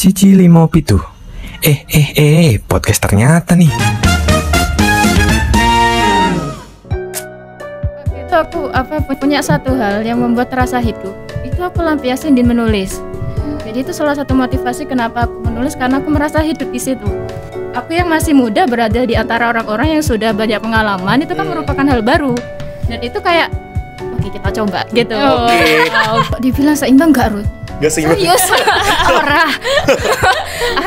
Si Cili mau pitu. Podcast ternyata nih. Itu aku punya satu hal yang membuat terasa hidup. Itu aku lampiasin di menulis. Jadi itu salah satu motivasi kenapa aku menulis, karena aku merasa hidup di situ. Aku yang masih muda berada di antara orang-orang yang sudah banyak pengalaman, itu kan merupakan hal baru. Dan itu kayak oke, kita coba gitu. Dibilang seimbang nggak, Ruth? Gak seimbang. Serius? Ora.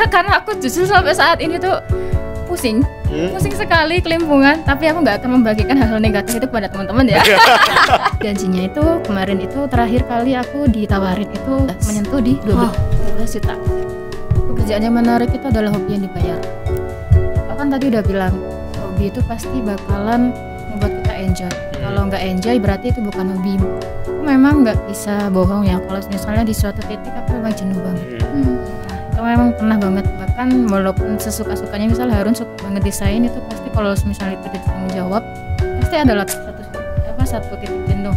Karena aku justru sampai saat ini tuh pusing sekali, kelimpungan. Tapi aku nggak akan membagikan hal-hal negatif itu kepada teman-teman ya. Gajinya itu kemarin itu terakhir kali aku ditawarin itu menyentuh di 12 juta. Pekerjaan yang menarik itu adalah hobi yang dibayar. Bahkan tadi udah bilang, hobi itu pasti bakalan membuat kita enjoy. Kalau nggak enjoy berarti itu bukan hobi. Aku memang nggak bisa bohong ya, kalau misalnya di suatu titik aku memang jenuh banget. Itu memang pernah banget. Bahkan walaupun sesuka-sukanya, misal Harun suka banget desain, itu pasti kalau misalnya itu ditanggung jawab pasti adalah satu titik jenuh.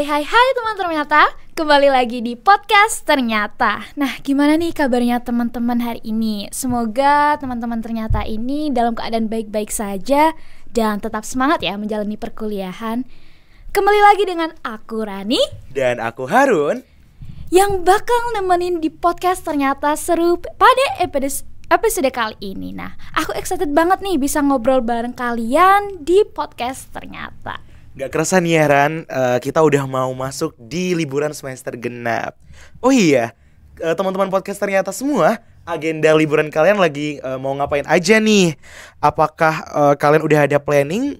Hai teman ternyata, kembali lagi di podcast ternyata. Nah, gimana nih kabarnya teman-teman hari ini? Semoga teman-teman ternyata ini dalam keadaan baik-baik saja dan tetap semangat ya menjalani perkuliahan. Kembali lagi dengan aku Rani dan aku Harun yang bakal nemenin di podcast ternyata seru pada episode kali ini. Nah, aku excited banget nih bisa ngobrol bareng kalian di podcast ternyata. Gak kerasa nih ya Ran, kita udah mau masuk di liburan semester genap. Oh iya, teman-teman podcast ternyata semua, agenda liburan kalian lagi mau ngapain aja nih? Apakah kalian udah ada planning?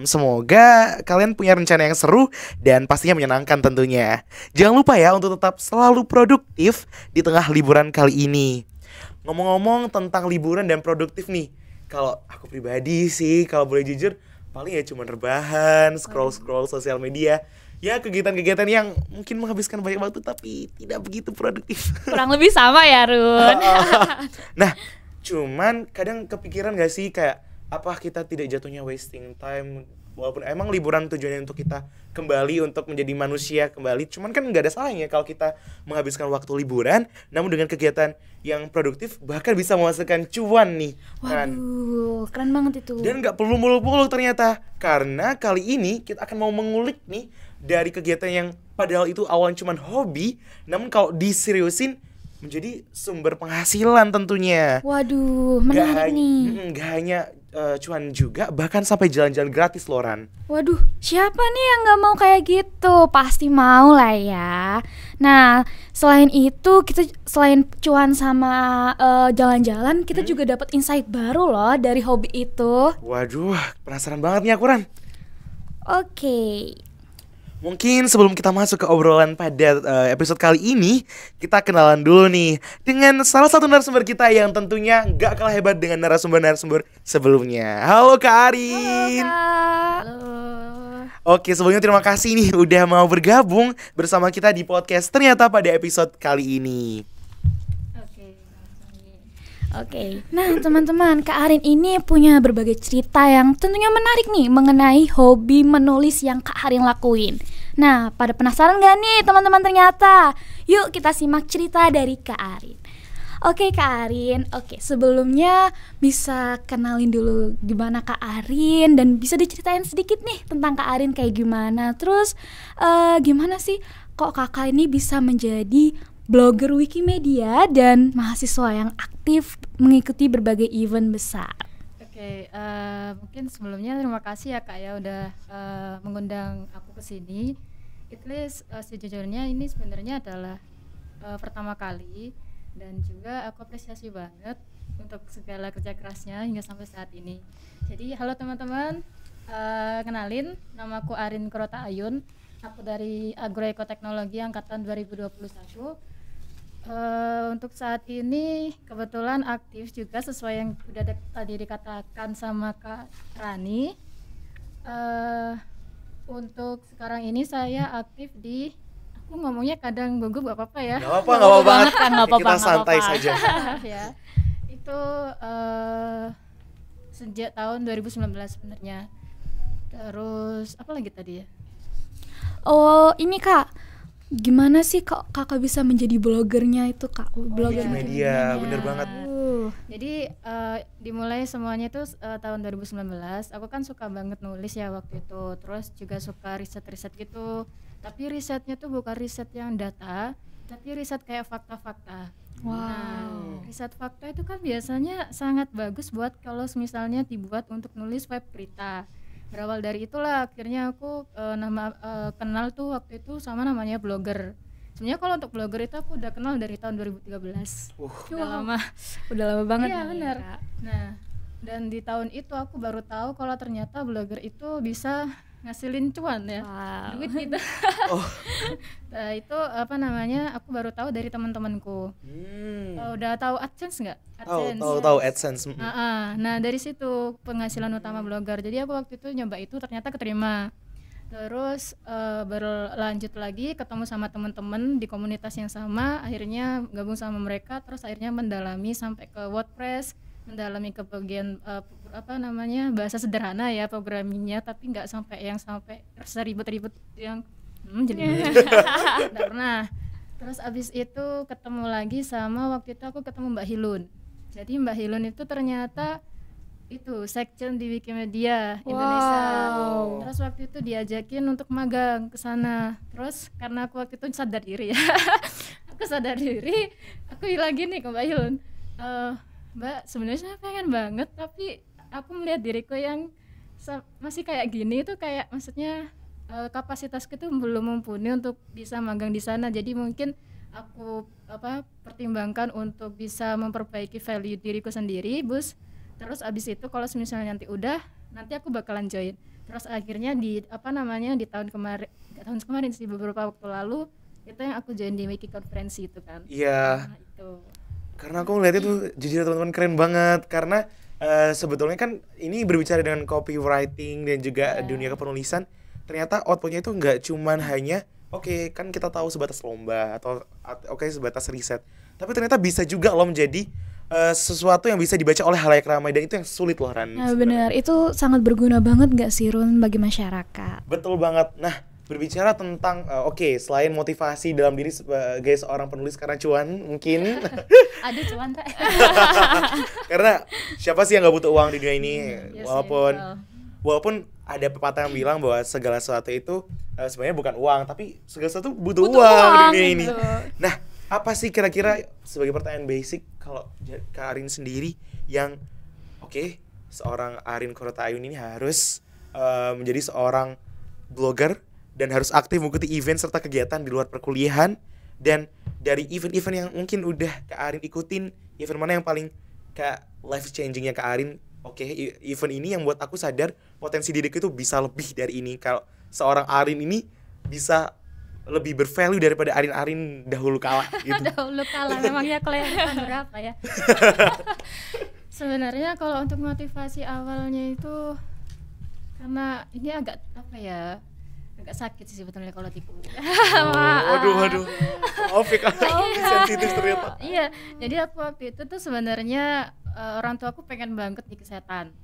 Semoga kalian punya rencana yang seru dan pastinya menyenangkan tentunya. Jangan lupa ya untuk tetap selalu produktif di tengah liburan kali ini. Ngomong-ngomong tentang liburan dan produktif nih, kalau aku pribadi sih, kalau boleh jujur, paling ya cuma rebahan, scroll sosial media. Ya kegiatan-kegiatan yang mungkin menghabiskan banyak waktu tapi tidak begitu produktif. Kurang lebih sama ya Run. Nah, cuman kadang kepikiran gak sih kayak apa kita tidak jatuhnya wasting time? Walaupun emang liburan tujuannya untuk kita kembali untuk menjadi manusia kembali, cuman kan gak ada salahnya kalau kita menghabiskan waktu liburan namun dengan kegiatan yang produktif, bahkan bisa menghasilkan cuan nih. Waduh, keren banget itu. Dan gak perlu muluk-muluk ternyata, karena kali ini kita akan mau mengulik nih dari kegiatan yang padahal itu awalnya cuma hobi, namun kalau diseriusin menjadi sumber penghasilan tentunya. Waduh, menarik nih. Gak hanya cuan juga, bahkan sampai jalan-jalan gratis loh Ran. Waduh, siapa nih yang gak mau kayak gitu? Pasti mau lah ya. Nah, selain itu, kita selain cuan sama jalan-jalan, kita juga dapat insight baru loh dari hobi itu. Waduh, penasaran banget nih aku Ran. Oke. Mungkin sebelum kita masuk ke obrolan pada episode kali ini, kita kenalan dulu nih dengan salah satu narasumber kita yang tentunya gak kalah hebat dengan narasumber-narasumber sebelumnya. Halo Kak Arin. Halo Kak. Halo. Oke, sebelumnya terima kasih nih udah mau bergabung bersama kita di podcast ternyata pada episode kali ini. Oke. Nah teman-teman, Kak Arin ini punya berbagai cerita yang tentunya menarik nih mengenai hobi menulis yang Kak Arin lakuin. Nah, pada penasaran gak nih teman-teman ternyata? Yuk kita simak cerita dari Kak Arin. Oke Kak Arin, sebelumnya bisa kenalin dulu gimana Kak Arin dan bisa diceritain sedikit nih tentang Kak Arin kayak gimana. Terus gimana sih kok kakak ini bisa menjadi blogger Wikimedia dan mahasiswa yang aktif mengikuti berbagai event besar. Oke, mungkin sebelumnya terima kasih ya Kak ya udah mengundang aku ke sini. At least sejujurnya ini sebenarnya adalah pertama kali dan juga aku apresiasi banget untuk segala kerja kerasnya hingga sampai saat ini. Jadi halo teman-teman, kenalin nama aku Arin Kurota Ayun. Aku dari Agroekoteknologi angkatan 2021. Untuk saat ini kebetulan aktif juga sesuai yang udah tadi dikatakan sama Kak Rani. Untuk sekarang ini saya aktif di, aku ngomongnya kadang gugup gak apa-apa ya. Gak apa-apa banget kan, gak apa-apa, kita santai saja. Ya, itu sejak tahun 2019 sebenarnya. Terus apa lagi tadi ya? Oh, ini Kak. Gimana sih kok Kakak bisa menjadi blogernya itu, Kak? Blogger Media, bener banget. Jadi dimulai semuanya itu tahun 2019. Aku kan suka banget nulis ya waktu itu. Terus juga suka riset-riset gitu. Tapi risetnya tuh bukan riset yang data, tapi riset kayak fakta-fakta. Wow. Nah, riset fakta itu kan biasanya sangat bagus buat kalau misalnya dibuat untuk nulis web berita. Berawal dari itulah akhirnya aku kenal tuh waktu itu sama namanya blogger. Sebenarnya kalau untuk blogger itu aku udah kenal dari tahun 2013. Udah lama. Udah lama banget. Iya nih, benar. Kak. Nah, dan di tahun itu aku baru tahu kalau ternyata blogger itu bisa ngasilin cuan ya. Wow. Duit gitu. Nah, itu apa namanya? Aku baru tahu dari teman-temanku. Udah tahu AdSense nggak? Tahu AdSense. Nah dari situ penghasilan utama blogger. Jadi aku waktu itu nyoba itu ternyata keterima. Terus berlanjut lagi ketemu sama teman-teman di komunitas yang sama, akhirnya gabung sama mereka, terus akhirnya mendalami sampai ke WordPress, mendalami ke bagian bahasa sederhana ya programmingnya, tapi nggak sampai yang sampai ribet-ribet yang jadi nggak pernah. Terus abis itu ketemu lagi sama waktu itu aku ketemu Mbak Hilun. Jadi Mbak Hilun itu ternyata itu section di Wikimedia Indonesia. Terus waktu itu diajakin untuk magang ke sana. Terus karena aku waktu itu sadar diri ya. Aku sadar diri, aku lagi nih ke Mbak Hilun. Mbak, sebenarnya saya pengen banget tapi aku melihat diriku yang masih kayak gini itu kayak maksudnya kapasitasku itu belum mumpuni untuk bisa magang di sana. Jadi mungkin aku pertimbangkan untuk bisa memperbaiki value diriku sendiri, Bus. Terus abis itu kalau misalnya nanti aku bakalan join. Terus akhirnya di tahun kemarin sih, beberapa waktu lalu itu yang aku join di Wiki konferensi itu kan. Iya. Nah, itu. Karena aku ngeliat itu jujur teman-teman keren banget. Karena sebetulnya kan ini berbicara dengan copywriting dan juga dunia kepenulisan. Ternyata outputnya itu nggak cuman hanya kan kita tahu sebatas lomba atau sebatas riset. Tapi ternyata bisa juga loh menjadi sesuatu yang bisa dibaca oleh halayak ramai, dan itu yang sulit loh Ran. Nah benar, itu sangat berguna banget gak sih Run bagi masyarakat? Betul banget. Nah berbicara tentang selain motivasi dalam diri sebagai seorang penulis karena cuan mungkin Ada cuan tak? karena siapa sih yang nggak butuh uang di dunia ini? Yes, walaupun ada pepatah yang bilang bahwa segala sesuatu itu sebenarnya bukan uang, tapi segala sesuatu butuh uang di dunia ini. Nah, apa sih kira-kira sebagai pertanyaan basic kalau Kak Arin sendiri yang seorang Arin Korotayun ini harus menjadi seorang blogger dan harus aktif mengikuti event serta kegiatan di luar perkuliahan, dan dari event-event yang mungkin udah Kak Arin ikutin, event mana yang paling life changing-nya Kak Arin? Event ini yang buat aku sadar potensi diriku itu bisa lebih dari ini. Kalau seorang Arin ini bisa lebih bervalue daripada Arin-Arin dahulu kala gitu. Dahulu kala, memangnya kelihatan berapa ya? Sebenarnya kalau untuk motivasi awalnya itu karena ini agak agak sakit sih sebetulnya kalau tipu. Waduh. Maaf ya Kak, sensitif ternyata. Iya, jadi aku waktu itu tuh sebenarnya orang tua aku pengen banget di kesehatan.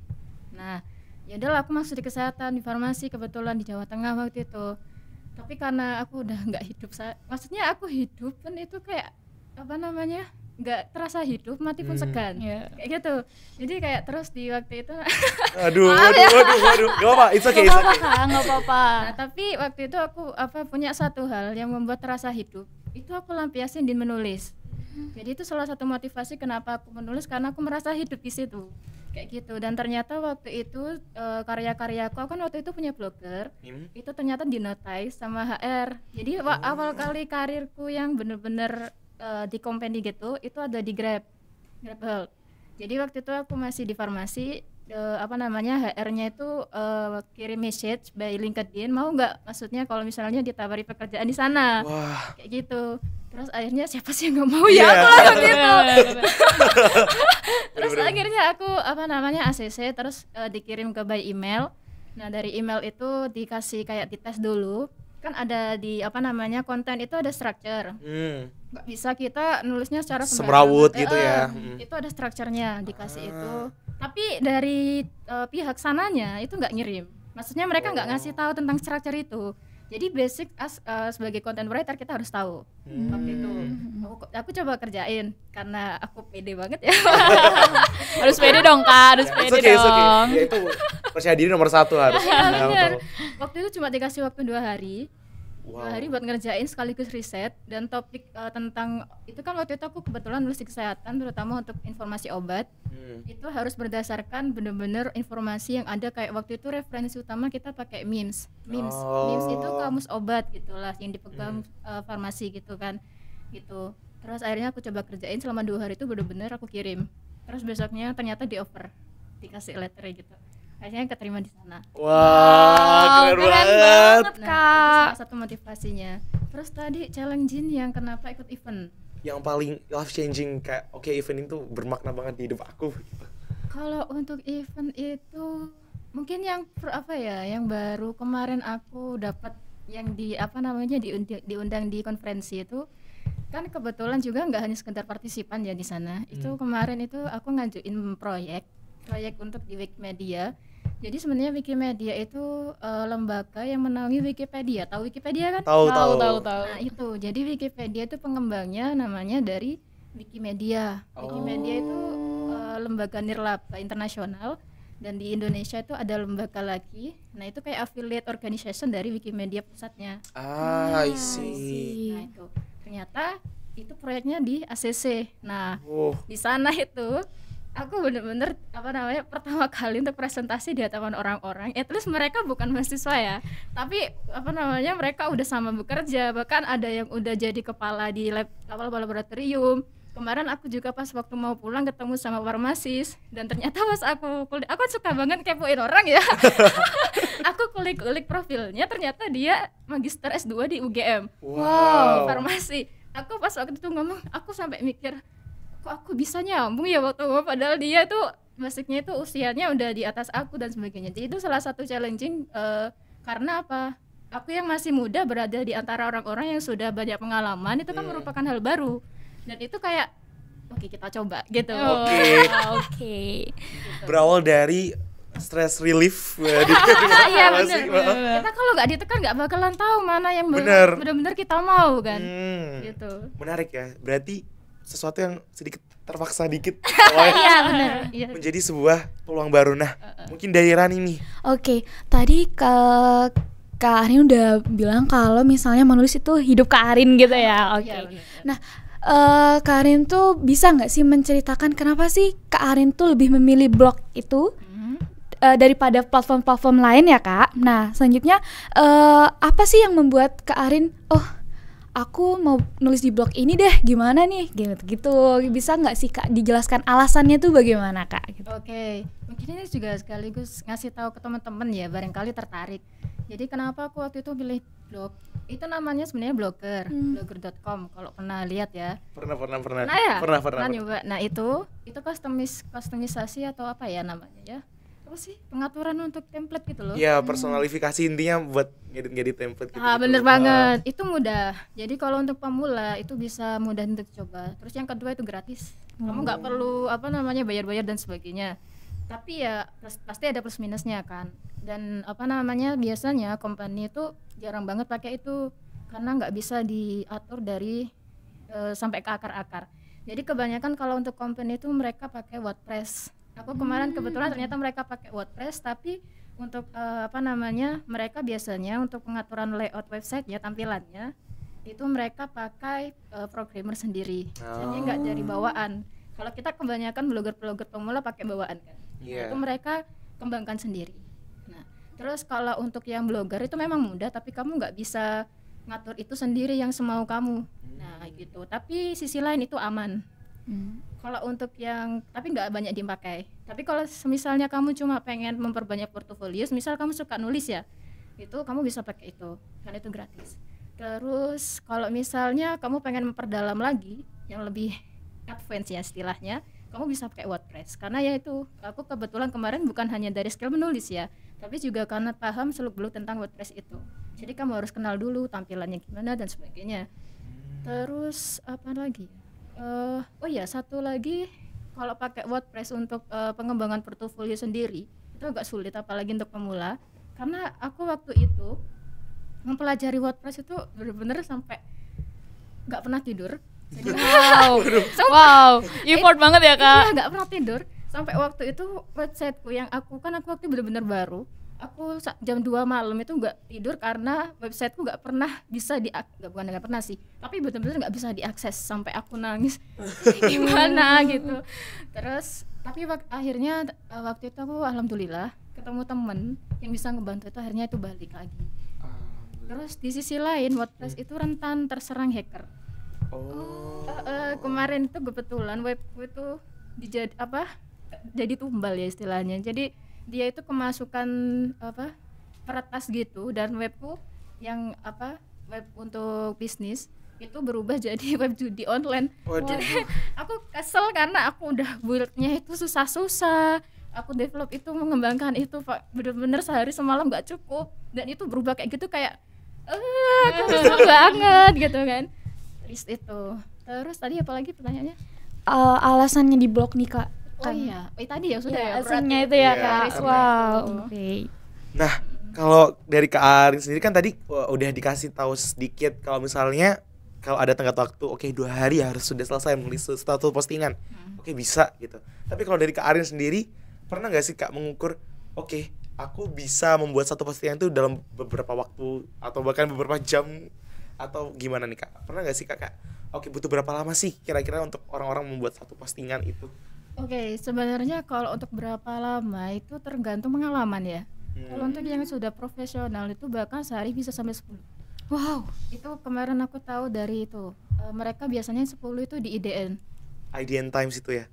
Nah, ya udahlah aku masuk di kesehatan, di farmasi kebetulan di Jawa Tengah waktu itu. Tapi karena aku udah nggak hidup, maksudnya aku hidup kan itu kayak nggak terasa hidup, mati pun segan, kayak gitu. Jadi kayak terus di waktu itu Waduh, gak apa-apa, it's okay. Nggak apa-apa. Nah, tapi waktu itu aku punya satu hal yang membuat terasa hidup, itu aku lampiasin di menulis. Jadi itu salah satu motivasi kenapa aku menulis, karena aku merasa hidup di situ, kayak gitu. Dan ternyata waktu itu karya-karyaku, aku kan waktu itu punya blogger, itu ternyata dinotice sama HR. Jadi awal kali karirku yang bener-bener di company gitu, itu ada di Grab Health. Jadi waktu itu aku masih di farmasi, HR-nya itu kirim message by LinkedIn, mau nggak, maksudnya kalau misalnya ditawari pekerjaan di sana. Wah. Kayak gitu. Terus akhirnya siapa sih yang nggak mau ya, aku langsung gitu. Terus akhirnya aku ACC, terus dikirim ke by email. Nah dari email itu dikasih kayak dites dulu, kan ada di konten itu ada structure. Nggak bisa kita nulisnya secara semrawut gitu ya. Itu ada strukturnya dikasih itu. Tapi dari pihak sananya itu nggak ngirim. Maksudnya mereka nggak ngasih tahu tentang structure itu. Jadi basic sebagai content writer kita harus tahu. Waktu itu aku coba kerjain karena aku pede banget ya. Harus pede dong Kak, harus It's pede okay, it's okay. dong. Ya itu percaya diri nomor 1 harus. Iya, bener. Waktu itu cuma dikasih waktu 2 hari. Wow. 2 hari buat ngerjain sekaligus riset dan topik tentang itu kan waktu itu aku kebetulan nulis di kesehatan terutama untuk informasi obat. Itu harus berdasarkan bener-bener informasi yang ada kayak waktu itu referensi utama kita pakai memes. Memes itu kamus obat gitulah yang dipegang farmasi gitu kan. Gitu. Terus akhirnya aku coba kerjain selama 2 hari itu bener-bener aku kirim. Terus besoknya ternyata di offer, dikasih letter gitu. Akhirnya keterima di sana. Wah, keren banget. Nah, itu salah satu motivasinya. Terus tadi challenging yang kenapa ikut event. Yang paling life changing kayak oke, event itu bermakna banget di hidup aku. Kalau untuk event itu mungkin yang yang baru kemarin aku dapat yang diundang di konferensi itu kan kebetulan juga nggak hanya sekedar partisipan ya di sana. Itu kemarin itu aku ngajuin proyek untuk di Wikimedia. Jadi sebenarnya Wikimedia itu lembaga yang menaungi Wikipedia. Tahu Wikipedia kan? Tahu. Nah, itu. Jadi Wikipedia itu pengembangnya namanya dari Wikimedia. Wikimedia itu lembaga nirlaba internasional dan di Indonesia itu ada lembaga lagi. Nah, itu kayak affiliate organization dari Wikimedia pusatnya. I see. Nah, itu. Ternyata itu proyeknya di ACC. Nah, di sana itu aku bener-bener pertama kali untuk presentasi di hadapan orang-orang. At least mereka bukan mahasiswa ya, tapi mereka udah sama bekerja, bahkan ada yang udah jadi kepala di laboratorium. Kemarin aku juga pas waktu mau pulang ketemu sama farmasis dan ternyata pas aku suka banget kepoin orang ya. Aku kulik-kulik profilnya, ternyata dia magister S2 di UGM. Wow. Farmasi. Aku pas waktu itu ngomong, aku sampai mikir kok aku bisa nyambung ya waktu ngomong, padahal dia tuh basicnya itu usianya udah di atas aku dan sebagainya. Jadi itu salah satu challenging karena apa? Aku yang masih muda berada di antara orang-orang yang sudah banyak pengalaman, itu kan merupakan hal baru. Dan itu kayak oke, kita coba gitu. Oke. Berawal dari stress relief. Iya benar. Kita kalau nggak ditekan nggak bakalan tahu mana yang benar-benar kita mau kan. Gitu. Menarik ya. Berarti sesuatu yang sedikit terpaksa dikit. Iya benar. Menjadi sebuah peluang baru. Nah, mungkin dari Rani nih. Oke, tadi Kak Arin udah bilang kalau misalnya menulis itu hidup Kak Arin gitu ya. Oke. Nah, Kak Arin tuh bisa nggak sih menceritakan kenapa sih Kak Arin tuh lebih memilih blog itu daripada platform-platform lain ya Kak? Nah, selanjutnya apa sih yang membuat Kak Arin aku mau nulis di blog ini deh, gimana nih? Gitu. Bisa nggak sih Kak dijelaskan alasannya tuh bagaimana Kak? Gitu. Oke, mungkin ini juga sekaligus ngasih tahu ke teman-teman ya, barangkali tertarik. Jadi kenapa aku waktu itu pilih blog? Itu namanya sebenarnya blogger.com kalau pernah lihat ya. Pernah. Nah ya? Pernah Nyoba. Nah itu customisasi atau apa ya namanya ya? Apa sih? Pengaturan untuk template gitu loh. Iya, personalifikasi intinya buat ngedit template gitu. Bener banget. Itu mudah. Jadi kalau untuk pemula itu bisa mudah untuk coba. Terus yang kedua itu gratis. Kamu nggak perlu bayar-bayar dan sebagainya. Tapi ya pasti ada plus minusnya kan. Dan biasanya company itu jarang banget pakai itu karena nggak bisa diatur dari sampai ke akar-akar. Jadi kebanyakan kalau untuk company itu mereka pakai WordPress. Aku kemarin kebetulan ternyata mereka pakai WordPress, tapi untuk mereka biasanya untuk pengaturan layout website ya, tampilannya itu mereka pakai programmer sendiri. Jadi nggak dari bawaan. Kalau kita kebanyakan blogger pemula pakai bawaan kan. Itu mereka kembangkan sendiri. Nah, terus kalau untuk yang blogger itu memang mudah, tapi kamu nggak bisa ngatur itu sendiri yang semau kamu. Nah, gitu. Tapi sisi lain itu aman. Kalau untuk yang tapi nggak banyak dipakai. Tapi kalau misalnya kamu cuma pengen memperbanyak portofolio, misal kamu suka nulis ya, itu kamu bisa pakai itu, karena itu gratis. Terus kalau misalnya kamu pengen memperdalam lagi, yang lebih advance ya istilahnya, kamu bisa pakai WordPress. Karena ya itu, aku kebetulan kemarin bukan hanya dari skill menulis ya, tapi juga karena paham seluk-beluk tentang WordPress itu. Jadi kamu harus kenal dulu tampilannya gimana dan sebagainya. Terus apa lagi? Satu lagi, kalau pakai WordPress untuk pengembangan portofolio sendiri itu agak sulit, apalagi untuk pemula. Karena aku waktu itu mempelajari WordPress itu bener-bener sampai nggak pernah tidur. Jadi, Wow, effort banget ya kak. iya, nggak pernah tidur sampai waktu itu websiteku yang aku waktu bener-bener baru. Aku jam 2 malam itu nggak tidur karena websiteku nggak pernah bisa nggak pernah sih, tapi benar-benar nggak bisa diakses sampai aku nangis gimana gitu. Terus tapi akhirnya waktu itu aku alhamdulillah ketemu temen yang bisa ngebantu, itu akhirnya itu balik lagi. Terus di sisi lain WordPress itu rentan terserang hacker. Kemarin itu kebetulan webku itu jadi tumbal ya istilahnya. Jadi dia itu kemasukan peretas gitu, dan webku yang web untuk bisnis itu berubah jadi web judi online. Jadi aku kesel karena aku udah build-nya itu susah-susah, aku develop itu, mengembangkan itu Pak, bener-bener sehari semalam nggak cukup, dan itu berubah kayak gitu kayak kesel banget gitu kan. Terus tadi apa lagi pertanyaannya? Alasannya di blog nih kak. Oh iya, tadi ya sudah ya. Alasannya itu ya kak. Wow. Okay. Nah, kalau dari Kak Arin sendiri kan tadi udah dikasih tahu sedikit kalau misalnya kalau ada tenggat waktu, 2 hari harus sudah selesai menulis satu postingan. Bisa gitu. Tapi kalau dari Kak Arin sendiri, pernah nggak sih Kak mengukur, aku bisa membuat satu postingan itu dalam beberapa waktu atau bahkan beberapa jam atau gimana nih Kak? Pernah nggak sih Kak? Butuh berapa lama sih kira-kira untuk orang-orang membuat satu postingan itu? Sebenarnya kalau untuk berapa lama itu tergantung pengalaman ya. Kalau untuk yang sudah profesional itu bahkan sehari bisa sampai 10. Wow. Itu kemarin aku tahu dari itu. Mereka biasanya 10 itu di IDN Times itu ya?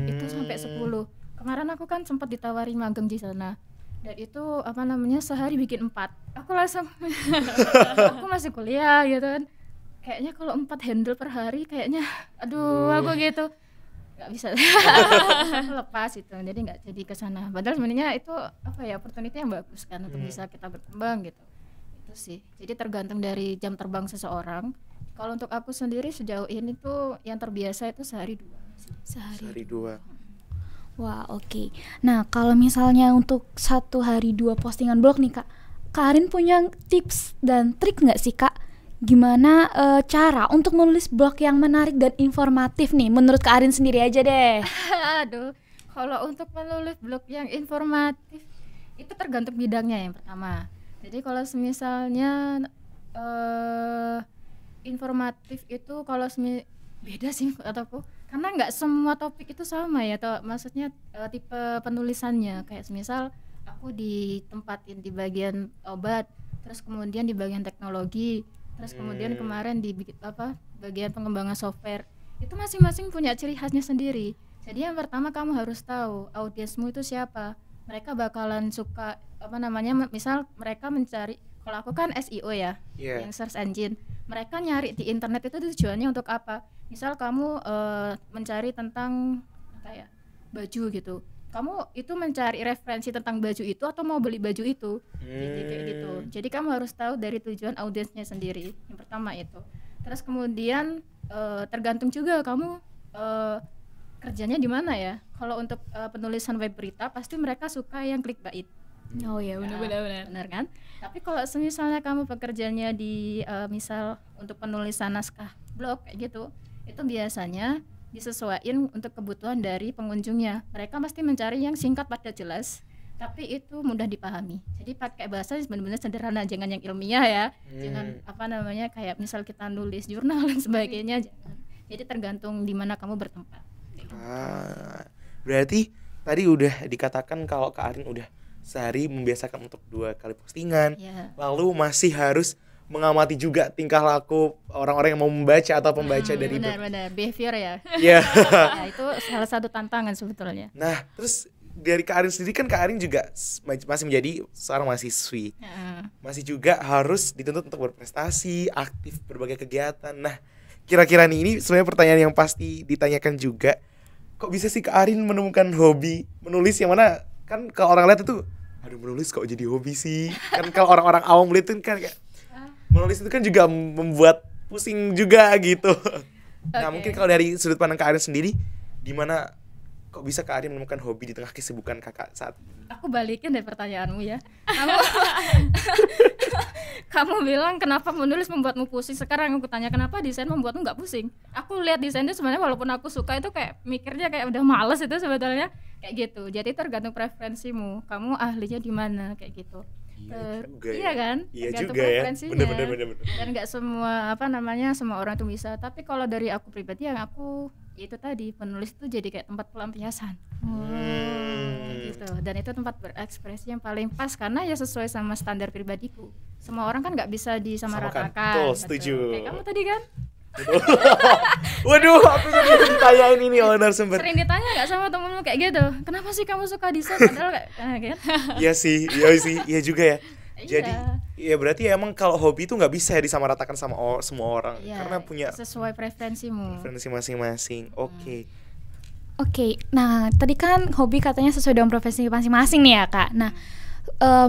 Itu sampai 10. Kemarin aku kan sempat ditawari magang di sana. Dan itu sehari bikin 4. Aku langsung aku masih kuliah gitu kan. Kayaknya kalau 4 handle per hari kayaknya aku gitu nggak bisa. Aku lepas itu, jadi nggak jadi kesana. Padahal sebenarnya itu opportunity yang bagus kan untuk bisa kita berkembang gitu. Itu sih. Jadi tergantung dari jam terbang seseorang. Kalau untuk aku sendiri sejauh ini tuh yang terbiasa itu sehari 2. Sehari 2. Wah, oke. Nah, kalau misalnya untuk 1 hari 2 postingan blog nih Kak, Kak Arin punya tips dan trik nggak sih Kak? Gimana cara untuk menulis blog yang menarik dan informatif nih menurut Kak Arin sendiri aja deh. Kalau untuk menulis blog yang informatif itu tergantung bidangnya yang pertama. Jadi kalau misalnya informatif itu kalau beda sih ataupun karena nggak semua topik itu sama ya, atau maksudnya tipe penulisannya kayak misal aku ditempatin di bagian obat, terus kemudian di bagian teknologi, terus kemudian kemarin di bagian pengembangan software. Itu masing-masing punya ciri khasnya sendiri. Jadi yang pertama kamu harus tahu audiensmu itu siapa. Mereka bakalan suka misal mereka mencari, kalau aku kan SEO ya, yang search engine. Mereka nyari di internet itu tujuannya untuk apa? Misal kamu mencari tentang baju gitu. Kamu itu mencari referensi tentang baju itu atau mau beli baju itu. Jadi kayak gitu. Jadi kamu harus tahu dari tujuan audiensnya sendiri. Yang pertama itu. Terus kemudian tergantung juga kamu kerjanya di mana ya. Kalau untuk penulisan web berita pasti mereka suka yang clickbait. Oh ya, benar kan? Tapi kalau misalnya kamu pekerjaannya di misal untuk penulisan naskah blog kayak gitu, itu biasanya disesuaikan untuk kebutuhan dari pengunjungnya. Mereka pasti mencari yang singkat padat jelas, tapi itu mudah dipahami. Jadi pakai bahasa benar-benar sederhana, jangan yang ilmiah ya. Jangan kayak misal kita nulis jurnal dan sebagainya. Jadi tergantung di mana kamu bertempat. Berarti tadi udah dikatakan kalau Kak Arin udah sehari membiasakan untuk 2 kali postingan, lalu masih harus mengamati juga tingkah laku orang-orang yang mau membaca atau pembaca dari itu. Benar, behavior ya. Iya. Ya, itu salah satu tantangan sebetulnya. Nah, terus dari Kak Arin sendiri kan Kak Arin juga masih menjadi seorang mahasiswi. Masih juga harus dituntut untuk berprestasi, aktif berbagai kegiatan. Nah, kira-kira nih ini sebenarnya pertanyaan yang pasti ditanyakan juga. Kok bisa sih Kak Arin menemukan hobi menulis yang mana kan kalau orang lihat itu, aduh menulis kok jadi hobi sih. Kan kalau orang-orang awam melihat itu kan kayak menulis itu kan juga membuat pusing juga gitu. Nah mungkin kalau dari sudut pandang Kak Arin sendiri, gimana kok bisa Kak Arin menemukan hobi di tengah kesibukan kakak saat Aku balikin deh pertanyaanmu ya. Kamu kamu bilang kenapa menulis membuatmu pusing. Sekarang aku tanya kenapa desain membuatmu nggak pusing. Aku lihat desain itu sebenarnya walaupun aku suka itu kayak mikirnya kayak udah males itu sebetulnya kayak gitu. Jadi tergantung preferensimu. Kamu ahlinya di mana kayak gitu. Iya kan? Iya Tergantung juga ya. preferensinya. Bener. Dan nggak semua semua orang tuh bisa. Tapi kalau dari aku pribadi yang aku itu tadi penulis itu jadi kayak tempat pelampiasan. Gitu. Dan itu tempat berekspresi yang paling pas karena ya sesuai sama standar pribadiku. Semua orang kan nggak bisa disamaratakan. Betul, setuju. Kayak kamu tadi kan Waduh, aku jadi ditanyain ini oleh narasumber. sering ditanya nggak sama temenmu kayak gitu, kenapa sih kamu suka desain padahal kayak kan? Iya sih, iya juga ya. Jadi, ya berarti ya emang kalau hobi itu nggak bisa ya disamaratakan sama semua orang, Iya, karena punya sesuai preferensimu. preferensi masing-masing. Oke. Oke, nah tadi kan hobi katanya sesuai dengan profesi masing-masing nih ya Kak. Nah,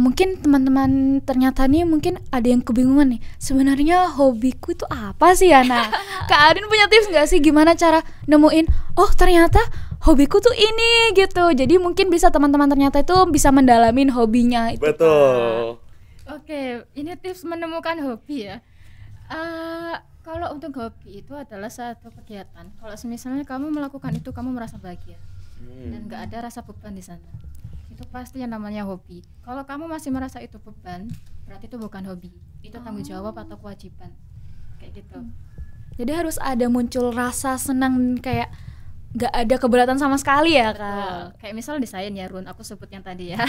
mungkin teman-teman ternyata nih mungkin ada yang kebingungan nih. Sebenarnya hobiku itu apa sih ya? Nah, Kak Arin punya tips nggak sih gimana cara nemuin? Oh ternyata hobiku tuh ini gitu. Jadi mungkin bisa teman-teman ternyata itu bisa mendalamin hobinya itu. Betul. Oke, ini tips menemukan hobi ya. Kalau untuk hobi itu adalah satu kegiatan. Kalau misalnya kamu melakukan itu kamu merasa bahagia dan nggak ada rasa beban di sana, itu pasti yang namanya hobi. Kalau kamu masih merasa itu beban, berarti itu bukan hobi, itu tanggung jawab atau kewajiban, kayak gitu. Jadi harus ada muncul rasa senang kayak nggak ada keberatan sama sekali ya Kak. Betul. Kayak misal desain ya Run, aku sebut yang tadi ya.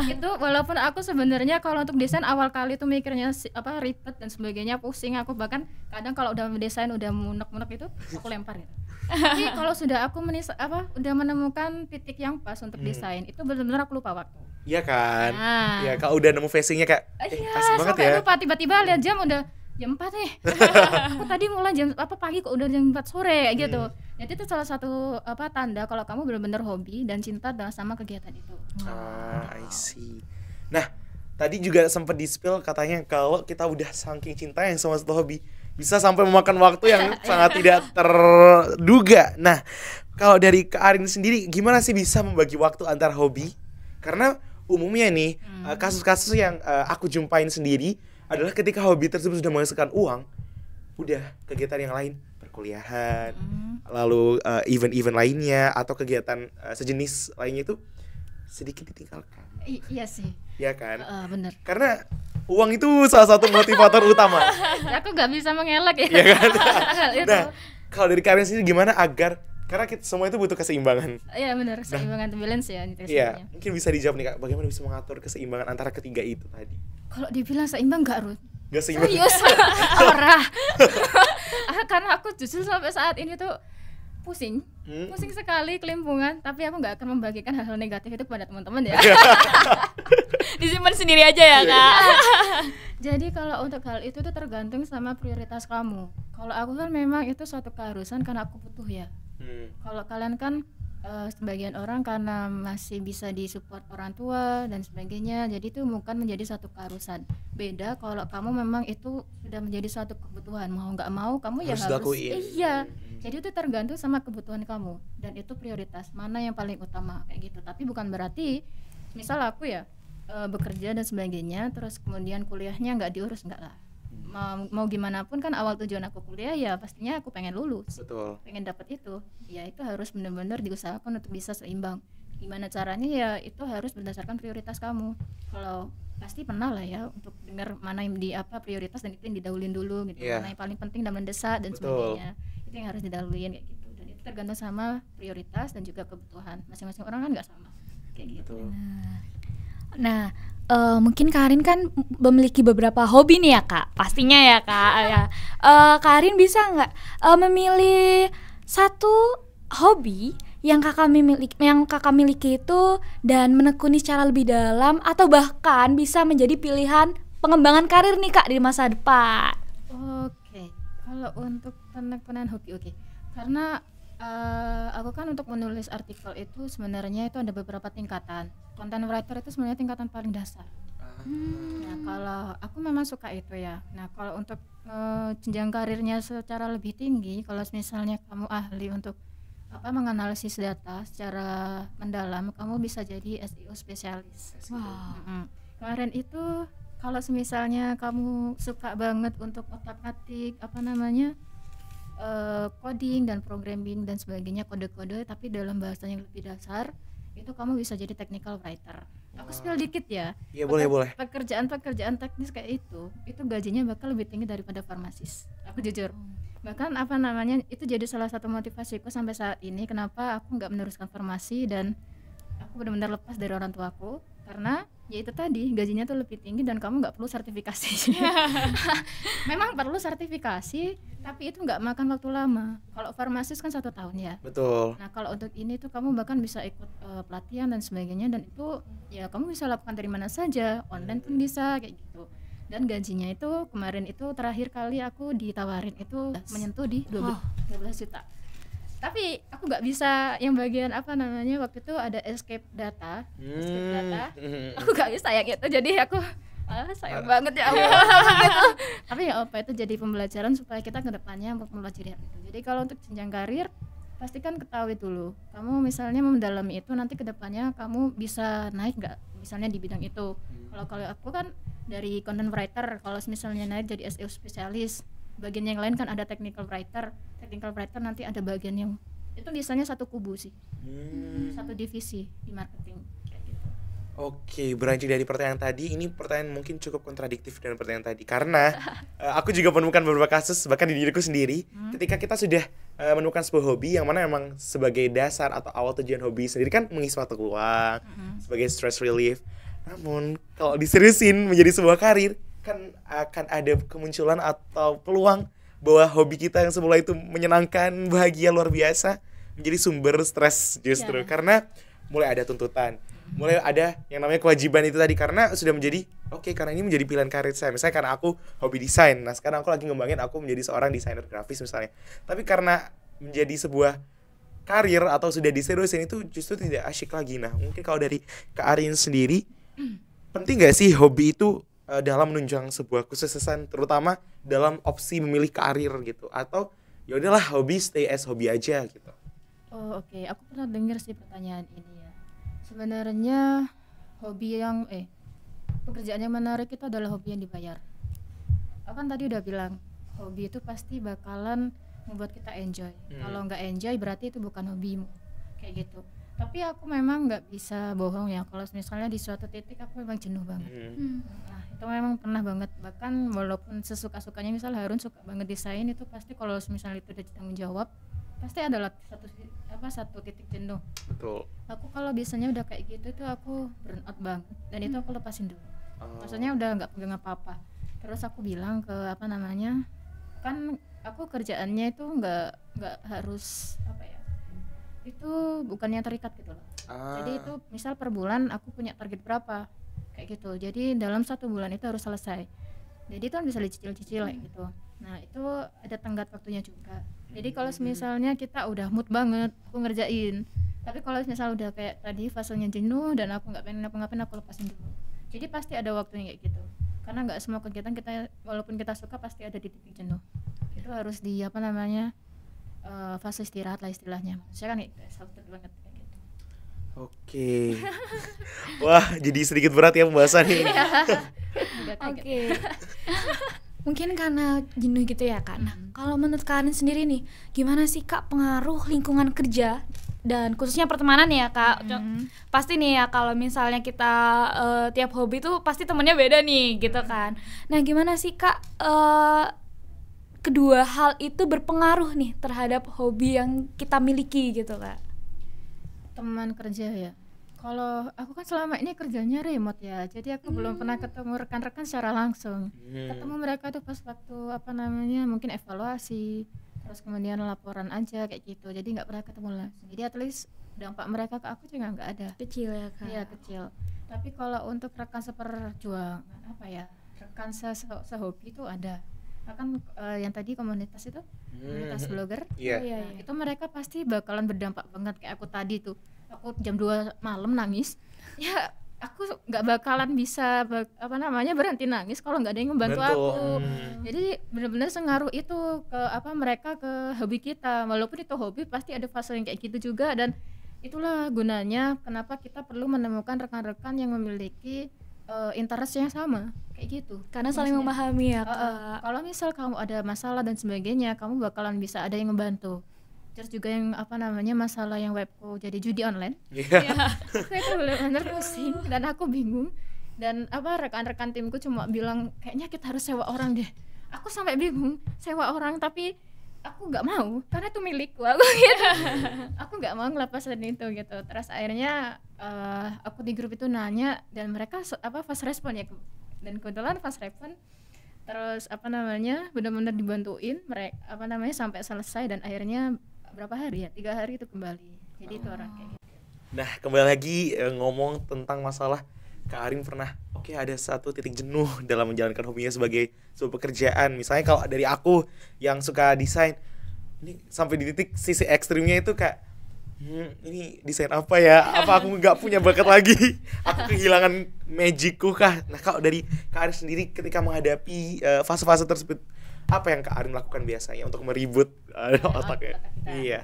Itu walaupun aku sebenarnya kalau untuk desain awal kali itu mikirnya ribet dan sebagainya, pusing aku, bahkan kadang kalau udah mendesain udah munek-munek itu aku lempar gitu. Tapi kalau sudah aku udah menemukan titik yang pas untuk desain, itu benar-benar aku lupa waktu. Iya kan? Nah. Ya kalau udah nemu facingnya kayak asik banget sampai ya. lupa tiba-tiba lihat jam udah jam 4 nih. Aku tadi mulai jam pagi kok udah jam 4 sore kayak gitu. Jadi itu salah satu tanda kalau kamu benar-benar hobi dan cinta sama kegiatan itu. I see. Nah, tadi juga sempat di-spill katanya kalau kita udah saking cinta yang sama satu hobi bisa sampai memakan waktu yang sangat tidak terduga. Nah, kalau dari Kak Arin sendiri gimana sih bisa membagi waktu antara hobi? Karena umumnya nih kasus-kasus yang aku jumpain sendiri adalah ketika hobi tersebut sudah menghasilkan uang, udah kegiatan yang lain, perkuliahan, lalu event-event lainnya atau kegiatan sejenis lainnya itu sedikit ditinggalkan. Iya sih. Ya kan? Bener. Karena uang itu salah satu motivator utama. Aku nggak bisa mengelak ya. Iya kan? Itu. Nah, kalau dari Karen sendiri gimana agar karena kita semua itu butuh keseimbangan. Iya benar, keseimbangan balance ya. Iya, mungkin bisa dijawab nih Kak, bagaimana bisa mengatur keseimbangan antara ketiga itu tadi? Kalau dibilang seimbang nggak, Ruth? Nggak seimbang. Serius? Ora. Karena aku jujur sampai saat ini tuh pusing sekali, kelimpungan. Tapi aku nggak akan membagikan hal-hal negatif itu kepada teman-teman ya. Disimpan sendiri aja ya Kak. Jadi kalau untuk hal itu tuh tergantung sama prioritas kamu. Kalau aku kan memang itu suatu keharusan karena aku butuh ya. Kalau kalian kan sebagian orang karena masih bisa disupport orang tua dan sebagainya, jadi itu bukan menjadi satu keharusan. Beda kalau kamu memang itu sudah menjadi suatu kebutuhan, mau nggak mau kamu Harus ya harus. dilakuin. Iya. Jadi itu tergantung sama kebutuhan kamu dan itu prioritas mana yang paling utama kayak gitu. Tapi bukan berarti misal aku ya bekerja dan sebagainya, terus kemudian kuliahnya nggak diurus, nggak lah. Mau gimana pun kan awal tujuan aku kuliah ya pastinya aku pengen lulus. Betul. Pengen dapat itu ya itu harus benar-benar diusahakan untuk bisa seimbang. Gimana caranya ya itu harus berdasarkan prioritas kamu. Kalau pasti pernah lah ya untuk dengar mana yang prioritas dan itu yang didahuluin dulu gitu. Mana yang paling penting dan mendesak dan sebagainya, itu yang harus didahuluin kayak gitu. Dan itu tergantung sama prioritas dan juga kebutuhan masing-masing orang kan nggak sama kayak gitu. Nah, mungkin Karin kan memiliki beberapa hobi nih ya Kak, pastinya ya Kak. Ya. Karin bisa nggak memilih satu hobi yang kakak miliki itu dan menekuni secara lebih dalam atau bahkan bisa menjadi pilihan pengembangan karir nih Kak di masa depan? Oke, kalau untuk penekunan hobi karena aku kan untuk menulis artikel itu sebenarnya itu ada beberapa tingkatan. Content writer itu sebenarnya tingkatan paling dasar. Nah kalau aku memang suka itu ya. Nah kalau untuk jenjang karirnya secara lebih tinggi, kalau misalnya kamu ahli untuk menganalisis data secara mendalam, kamu bisa jadi SEO spesialis. Wow. Kemarin itu kalau misalnya kamu suka banget untuk otak-atik coding dan programming dan sebagainya, kode-kode tapi dalam bahasa yang lebih dasar, itu kamu bisa jadi technical writer. Aku spill dikit ya. Iya, boleh. Pekerjaan teknis kayak itu gajinya bakal lebih tinggi daripada farmasis. Aku jujur. Bahkan itu jadi salah satu motivasiku sampai saat ini kenapa aku nggak meneruskan farmasi dan aku benar-benar lepas dari orang tuaku, karena ya itu tadi gajinya tuh lebih tinggi dan kamu nggak perlu sertifikasi. Memang perlu sertifikasi, tapi itu nggak makan waktu lama. Kalau farmasis kan 1 tahun ya. Betul. Nah kalau untuk ini tuh kamu bahkan bisa ikut pelatihan dan sebagainya, dan itu ya kamu bisa lakukan dari mana saja, online pun bisa kayak gitu. Dan gajinya itu kemarin itu terakhir kali aku ditawarin itu menyentuh di 12 juta. Tapi aku nggak bisa yang bagian waktu itu ada escape data. Aku nggak bisa yang itu, jadi aku sayang banget ya gitu. Tapi ya itu jadi pembelajaran supaya kita ke depannya untuk mempelajari hal itu. Jadi kalau untuk jenjang karir pastikan ketahui dulu kamu misalnya mendalami itu, nanti ke depannya kamu bisa naik nggak misalnya di bidang itu. Kalau aku kan dari content writer, kalau misalnya naik jadi SEO spesialis, bagian yang lain kan ada technical writer nanti ada bagian yang itu biasanya satu kubu sih, satu divisi di marketing kayak gitu. Oke, beranjak dari pertanyaan tadi, ini pertanyaan mungkin cukup kontradiktif dengan pertanyaan tadi, karena aku juga menemukan beberapa kasus bahkan di diriku sendiri, ketika kita sudah menemukan sebuah hobi yang mana emang sebagai dasar atau awal tujuan hobi sendiri kan mengisi waktu luang, sebagai stress relief. Namun kalau diseriusin menjadi sebuah karir, kan akan ada kemunculan atau peluang bahwa hobi kita yang semula itu menyenangkan, bahagia luar biasa, menjadi sumber stres justru. Karena mulai ada tuntutan, mulai ada yang namanya kewajiban itu tadi, karena sudah menjadi karena ini menjadi pilihan karir saya. Misalnya karena aku hobi desain, nah sekarang aku lagi ngembangin aku menjadi seorang desainer grafis misalnya. Tapi karena menjadi sebuah karir atau sudah diseriusin itu justru tidak asyik lagi. Nah mungkin kalau dari Kak Arin sendiri, penting gak sih hobi itu dalam menunjang sebuah kesuksesan, terutama dalam opsi memilih karir gitu, atau ya udahlah hobi stay as hobi aja gitu? Oke. Aku pernah dengar sih pertanyaan ini ya. Sebenarnya hobi yang pekerjaan yang menarik itu adalah hobi yang dibayar. Aku kan tadi udah bilang hobi itu pasti bakalan membuat kita enjoy. Kalau nggak enjoy berarti itu bukan hobimu kayak gitu. Tapi aku memang nggak bisa bohong ya, kalau misalnya di suatu titik aku memang jenuh banget. Nah itu memang pernah banget, bahkan walaupun sesuka-sukanya, misal Harun suka banget desain, itu pasti kalau misalnya itu udah tanggung jawab pasti adalah satu titik jenuh. Betul. Aku kalau biasanya udah kayak gitu tuh aku burn out banget, dan itu aku lepasin dulu. Maksudnya udah nggak pegang apa-apa. Terus aku bilang ke kan aku kerjaannya itu nggak harus itu bukannya terikat gitu loh. Jadi itu misal per bulan aku punya target berapa kayak gitu, jadi dalam 1 bulan itu harus selesai. Jadi itu kan bisa dicicil-cicil kayak gitu. Nah itu ada tenggat waktunya juga. Jadi kalau misalnya kita udah mood banget aku ngerjain, tapi kalau misal udah kayak tadi fasenya jenuh dan aku nggak pengen ngapa-ngapain, aku lepasin dulu. Jadi pasti ada waktunya kayak gitu, karena nggak semua kegiatan kita walaupun kita suka pasti ada di titik jenuh. Itu harus di fase istirahat lah istilahnya. Saya kan exhausted banget kayak gitu. Oke. Wah, jadi sedikit berat ya pembahasan ini. Oke. Mungkin karena jenuh gitu ya Kak. Nah, kalau menurut Kak Arin sendiri nih, gimana sih Kak pengaruh lingkungan kerja dan khususnya pertemanan ya Kak? Pasti nih ya kalau misalnya kita tiap hobi tuh pasti temennya beda nih gitu kan. Nah, gimana sih Kak kedua hal itu berpengaruh nih terhadap hobi yang kita miliki gitu Kak? Teman kerja ya. Kalau aku kan selama ini kerjanya remote ya, jadi aku belum pernah ketemu rekan-rekan secara langsung. Ketemu mereka tuh pas waktu mungkin evaluasi, terus kemudian laporan aja kayak gitu. Jadi nggak pernah ketemu langsung. Jadi at least dampak mereka ke aku juga nggak ada. Kecil ya Kak? Iya kecil. Tapi kalau untuk rekan seperjuangan rekan sehobi itu ada. Kan yang tadi komunitas itu, komunitas blogger, itu mereka pasti bakalan berdampak banget kayak aku tadi tuh. Aku jam 2 malam nangis, ya aku nggak bakalan bisa berhenti nangis kalau nggak ada yang membantu Betul. aku. Jadi benar-benar sengaruh itu ke mereka ke hobi kita. Walaupun itu hobi pasti ada fase yang kayak gitu juga, dan itulah gunanya kenapa kita perlu menemukan rekan-rekan yang memiliki interest yang sama kayak gitu. Karena saling Maksudnya, memahami ya Kak. kalau misal kamu ada masalah dan sebagainya, kamu bakalan bisa ada yang membantu. Terus juga yang masalah yang webku jadi judi online. Iya. Saya tuh bener-bener pusing dan aku bingung, dan rekan-rekan timku cuma bilang kayaknya kita harus sewa orang deh. Aku sampai bingung sewa orang, tapi aku nggak mau karena itu milikku aku gitu. Aku nggak mau ngelepasin itu gitu. Terus akhirnya aku di grup itu nanya, dan mereka fast respon ya, dan kebetulan fast respon. Terus benar-benar dibantuin mereka sampai selesai, dan akhirnya berapa hari ya, 3 hari itu kembali. Jadi itu orang kayak gitu. Nah, kembali lagi ngomong tentang masalah Kak Arin pernah ada satu titik jenuh dalam menjalankan hobinya sebagai sebuah pekerjaan. Misalnya kalau dari aku yang suka desain, ini sampai di titik sisi ekstrimnya itu kayak ini desain apa ya? Apa aku nggak punya bakat lagi? Aku kehilangan magicku kah? Nah, kalau dari Kak Arin sendiri ketika menghadapi fase-fase tersebut, apa yang Kak Arin lakukan biasanya untuk meribut otaknya? Kita. Iya.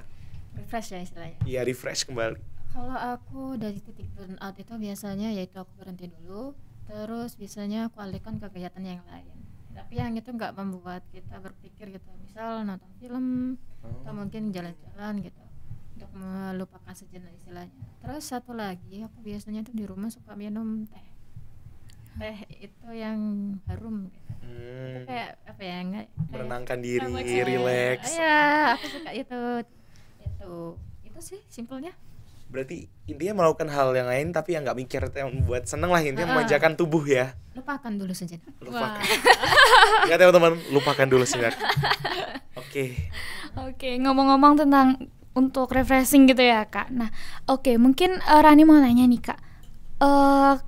Refresh ya istilahnya. Iya, refresh kembali. Kalau aku dari titik burnout itu biasanya yaitu aku berhenti dulu, terus biasanya aku alihkan ke kegiatan yang lain. Tapi yang itu nggak membuat kita berpikir gitu, misal nonton film atau mungkin jalan-jalan gitu, untuk melupakan sejenak istilahnya. Terus satu lagi, aku biasanya tuh di rumah suka minum teh itu yang harum gitu. Itu kayak Menenangkan diri, kayak relax. ya, aku suka itu sih simpelnya. Berarti intinya melakukan hal yang lain tapi yang nggak mikir, yang membuat seneng lah, intinya memanjakan tubuh ya. Lupakan dulu sejenak. Lupakan. Ya teman-teman, lupakan dulu sejenak. Oke, ngomong-ngomong tentang untuk refreshing gitu ya Kak. Nah, mungkin Rani mau nanya nih Kak.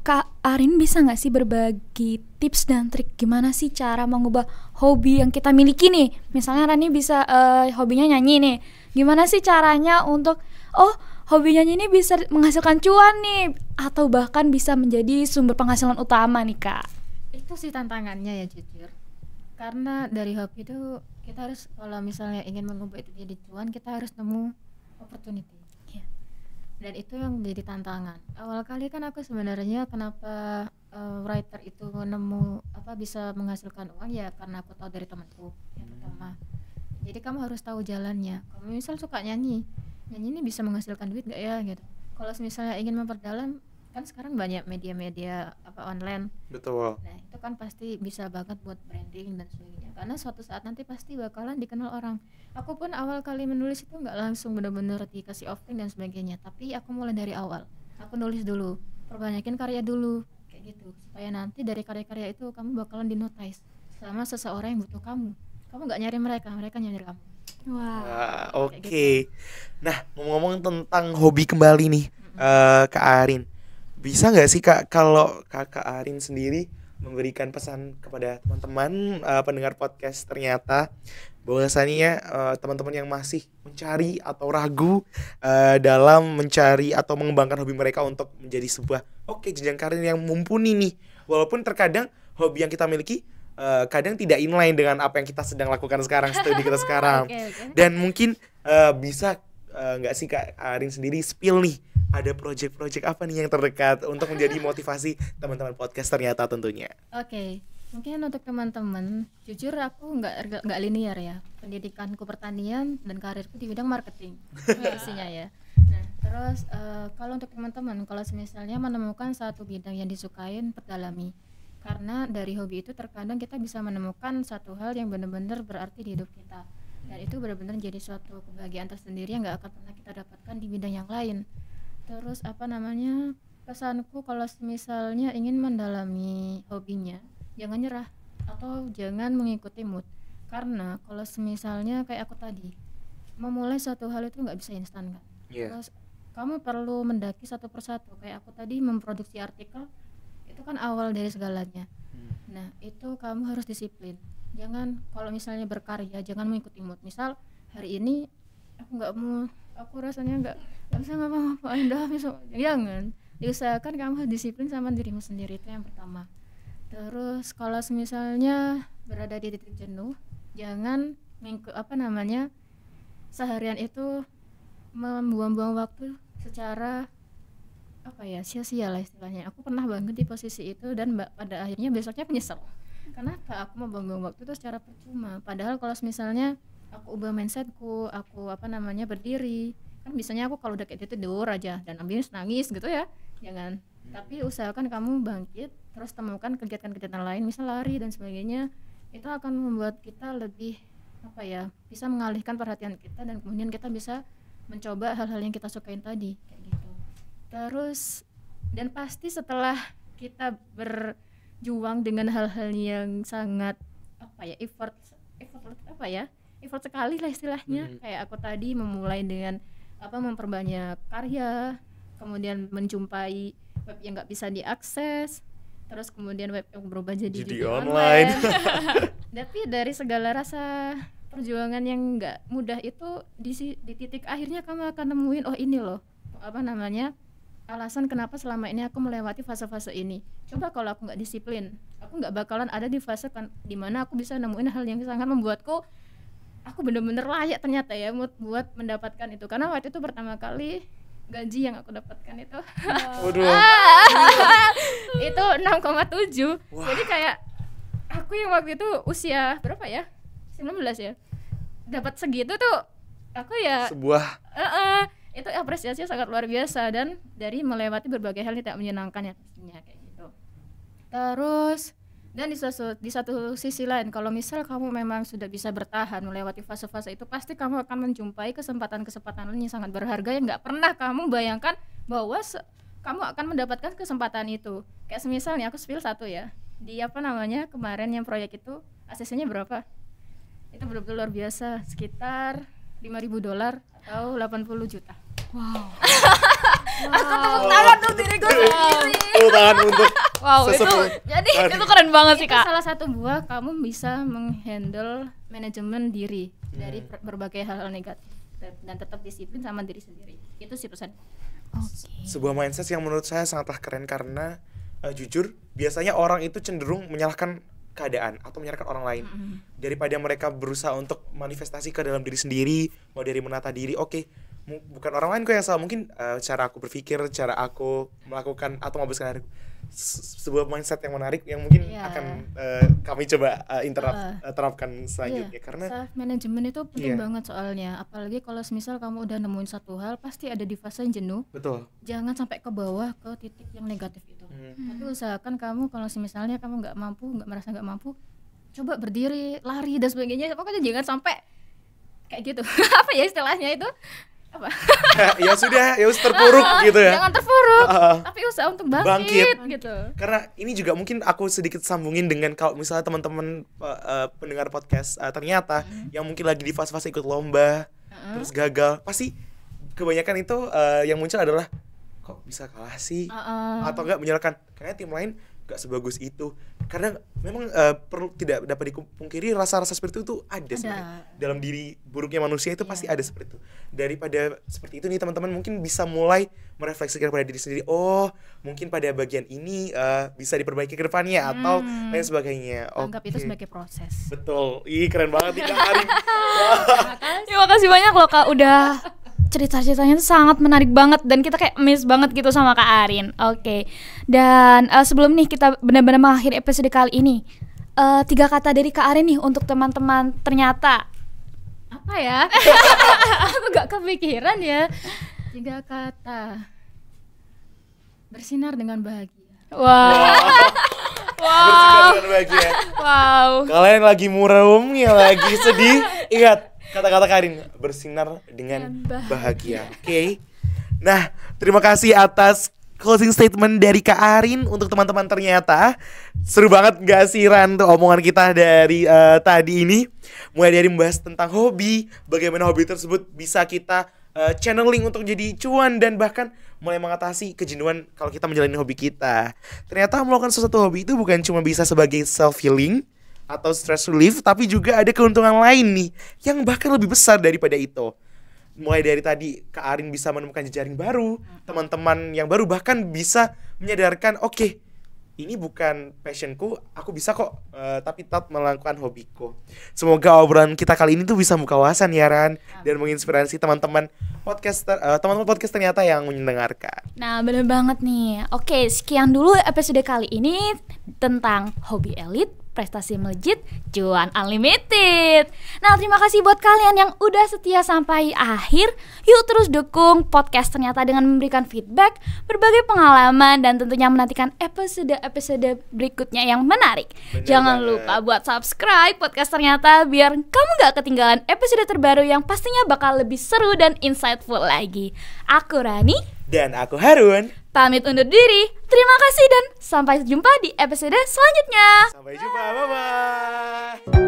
Kak Arin bisa nggak sih berbagi tips dan trik gimana sih cara mengubah hobi yang kita miliki nih? Misalnya Rani bisa hobinya nyanyi nih. Gimana sih caranya untuk hobi nyanyi ini bisa menghasilkan cuan nih, atau bahkan bisa menjadi sumber penghasilan utama nih Kak? Itu sih tantangannya ya, jujur. Karena dari hobi itu kita harus, kalau misalnya ingin mengubah itu jadi cuan, kita harus nemu opportunity. Dan itu yang jadi tantangan. Awal kali kan aku sebenarnya kenapa writer itu bisa menghasilkan uang ya karena aku tahu dari temanku yang pertama. Jadi kamu harus tahu jalannya. Kamu misal suka nyanyi ini bisa menghasilkan duit nggak ya gitu. Kalau misalnya ingin memperdalam, kan sekarang banyak media-media online. Betul. Nah itu kan pasti bisa banget buat branding dan sebagainya, karena suatu saat nanti pasti bakalan dikenal orang. Aku pun awal kali menulis itu nggak langsung benar-benar dikasih offering dan sebagainya, tapi aku mulai dari awal. Aku nulis dulu, perbanyakin karya dulu kayak gitu, supaya nanti dari karya-karya itu kamu bakalan dinotice sama seseorang yang butuh kamu nggak nyari mereka nyari kamu. Wah, oke. Nah, ngomong-ngomong tentang hobi kembali nih, Kak Arin, bisa nggak sih Kak kalau Kak Arin sendiri memberikan pesan kepada teman-teman pendengar podcast ternyata, bahwasanya teman-teman yang masih mencari atau ragu dalam mencari atau mengembangkan hobi mereka untuk menjadi sebuah jenjang karir yang mumpuni nih, walaupun terkadang hobi yang kita miliki kadang tidak inline dengan apa yang kita sedang lakukan sekarang, studi kita sekarang. Okay. Dan mungkin bisa nggak sih Kak Arin sendiri spill nih, ada project-project apa nih yang terdekat untuk menjadi motivasi teman-teman podcast ternyata tentunya. Oke. Mungkin untuk teman-teman, jujur aku nggak linear ya. Pendidikanku pertanian dan karirku di bidang marketing isinya ya. Nah terus kalau untuk teman-teman, kalau misalnya menemukan satu bidang yang disukain, perdalami. Karena dari hobi itu terkadang kita bisa menemukan satu hal yang benar-benar berarti di hidup kita, dan itu benar-benar jadi suatu kebahagiaan tersendiri yang nggak akan pernah kita dapatkan di bidang yang lain. Terus pesanku kalau misalnya ingin mendalami hobinya, jangan nyerah atau jangan mengikuti mood. Karena kalau misalnya kayak aku tadi, memulai suatu hal itu nggak bisa instan kan. Terus kamu perlu mendaki satu persatu. Kayak aku tadi memproduksi artikel, itu kan awal dari segalanya. Nah itu kamu harus disiplin. Jangan kalau misalnya berkarya jangan mengikuti mood. Misal hari ini aku rasanya nggak bisa ngapa-ngapain dah besok, jangan. diusahakan kamu harus disiplin sama dirimu sendiri, itu yang pertama. Terus kalau misalnya berada di titik jenuh, jangan seharian itu membuang-buang waktu secara sia-sia lah istilahnya. Aku pernah banget di posisi itu dan pada akhirnya besoknya menyesal. Kenapa aku membuang-buang waktu itu secara percuma? Padahal kalau misalnya aku ubah mindsetku, aku berdiri, kan biasanya aku kalau udah kayak gitu tidur aja dan ambis nangis gitu ya. Jangan. Tapi usahakan kamu bangkit, terus temukan kegiatan-kegiatan lain, misal lari dan sebagainya. Itu akan membuat kita lebih bisa mengalihkan perhatian kita dan kemudian kita bisa mencoba hal-hal yang kita sukain tadi kayak gitu. Terus dan pasti setelah kita berjuang dengan hal-hal yang sangat effort sekali lah istilahnya, kayak aku tadi memulai dengan memperbanyak karya, kemudian menjumpai web yang nggak bisa diakses, terus kemudian web yang berubah jadi judi online. Tapi dari segala rasa perjuangan yang nggak mudah itu di titik akhirnya kamu akan nemuin ini loh alasan kenapa selama ini aku melewati fase-fase ini. Coba kalau aku nggak disiplin, aku nggak bakalan ada di fase di mana aku bisa nemuin hal yang sangat membuatku aku bener-bener layak ternyata ya buat mendapatkan itu. Karena waktu itu pertama kali gaji yang aku dapatkan itu itu 6,7. Jadi kayak aku yang waktu itu usia berapa ya? 19 ya. Dapat segitu tuh aku ya sebuah itu apresiasinya sangat luar biasa dan dari melewati berbagai hal yang tidak menyenangkan ya pastinya kayak gitu. Terus dan di satu sisi lain, kalau misal kamu memang sudah bisa bertahan melewati fase-fase itu, pasti kamu akan menjumpai kesempatan-kesempatan yang sangat berharga yang nggak pernah kamu bayangkan bahwa kamu akan mendapatkan kesempatan itu. Kayak misalnya aku spill satu ya, di kemarin yang proyek itu ACC-nya berapa? Itu benar-benar luar biasa, sekitar $5.000 atau 80 juta. Wow. Aku tepuk tangan untuk diriku sendiri. Tepuk tangan untuk Itu keren banget sih, Itu Kak. salah satu buah kamu bisa menghandle manajemen diri dari berbagai hal negatif dan tetap disiplin sama diri sendiri. Itu sih pesan. sebuah mindset yang menurut saya sangatlah keren karena jujur biasanya orang itu cenderung menyalahkan keadaan atau menyalahkan orang lain daripada mereka berusaha untuk manifestasi ke dalam diri sendiri, mau dari menata diri. Bukan orang lain kok yang salah, mungkin cara aku berpikir, cara aku melakukan atau menghabiskan hari. Sebuah mindset yang menarik yang mungkin akan kami coba terapkan selanjutnya karena self management itu penting banget soalnya, apalagi kalau misal kamu udah nemuin satu hal pasti ada di fase jenuh. Betul. Jangan sampai ke bawah ke titik yang negatif itu. Tapi usahakan kamu kalau misalnya kamu merasa nggak mampu, coba berdiri, lari dan sebagainya. Pokoknya jangan sampai kayak gitu. Apa ya istilahnya itu? Apa? ya sudah terpuruk gitu ya. Jangan terpuruk, tapi usaha untuk bangkit gitu. Karena ini juga mungkin aku sedikit sambungin dengan kalau misalnya teman-teman pendengar podcast ternyata yang mungkin lagi di fase-fase ikut lomba terus gagal, pasti kebanyakan itu yang muncul adalah kok bisa kalah sih, atau enggak menyalahkan kayaknya tim lain gak sebagus itu. Karena memang perlu tidak dapat dipungkiri rasa-rasa seperti itu ada sebenarnya dalam diri buruknya manusia itu pasti ada seperti itu. Daripada seperti itu nih teman-teman mungkin bisa mulai merefleksikan pada diri sendiri, mungkin pada bagian ini bisa diperbaiki ke depannya atau lain sebagainya. Anggap itu sebagai proses. Betul. Keren banget nih Kak Arin. Terima kasih banyak loh Kak, udah cerita-ceritanya tuh sangat menarik banget dan kita kayak miss banget gitu sama Kak Arin. Oke. Dan sebelum nih kita benar-benar mengakhiri episode kali ini, 3 kata dari Kak Arin nih untuk teman-teman ternyata. Apa ya? Aku gak kepikiran ya. 3 kata. Bersinar dengan bahagia. Bersinar dengan bahagia. Kalian lagi muram, yang lagi sedih, ingat kata-kata Karin, bersinar dengan bahagia. Oke. Nah, terima kasih atas closing statement dari Kak Arin untuk teman-teman ternyata. Seru banget gak sih Ran tuh omongan kita dari tadi ini. Mulai dari membahas tentang hobi, bagaimana hobi tersebut bisa kita channeling untuk jadi cuan dan bahkan mulai mengatasi kejenuhan kalau kita menjalani hobi kita. Ternyata melakukan sesuatu hobi itu bukan cuma bisa sebagai self healing atau stress relief, tapi juga ada keuntungan lain nih yang bahkan lebih besar daripada itu. mulai dari tadi Kak Arin bisa menemukan jejaring baru, teman-teman yang baru, bahkan bisa menyadarkan oke, ini bukan passionku, aku bisa kok tapi tetap melakukan hobiku. Semoga obrolan kita kali ini tuh bisa membuka wawasan ya Ran, dan menginspirasi teman-teman podcaster ternyata yang mendengarkan. Nah, bener banget nih. Oke, sekian dulu episode kali ini tentang hobi elit, prestasi melejit, cuan unlimited. Nah, terima kasih buat kalian yang udah setia sampai akhir. Yuk terus dukung podcast ternyata dengan memberikan feedback, berbagai pengalaman, dan tentunya menantikan episode-episode berikutnya yang menarik. Jangan lupa buat subscribe podcast ternyata biar kamu gak ketinggalan episode terbaru yang pastinya bakal lebih seru dan insightful lagi. Aku Rani. Dan aku Harun. Pamit undur diri. Terima kasih dan sampai jumpa di episode selanjutnya. Sampai jumpa, bye-bye.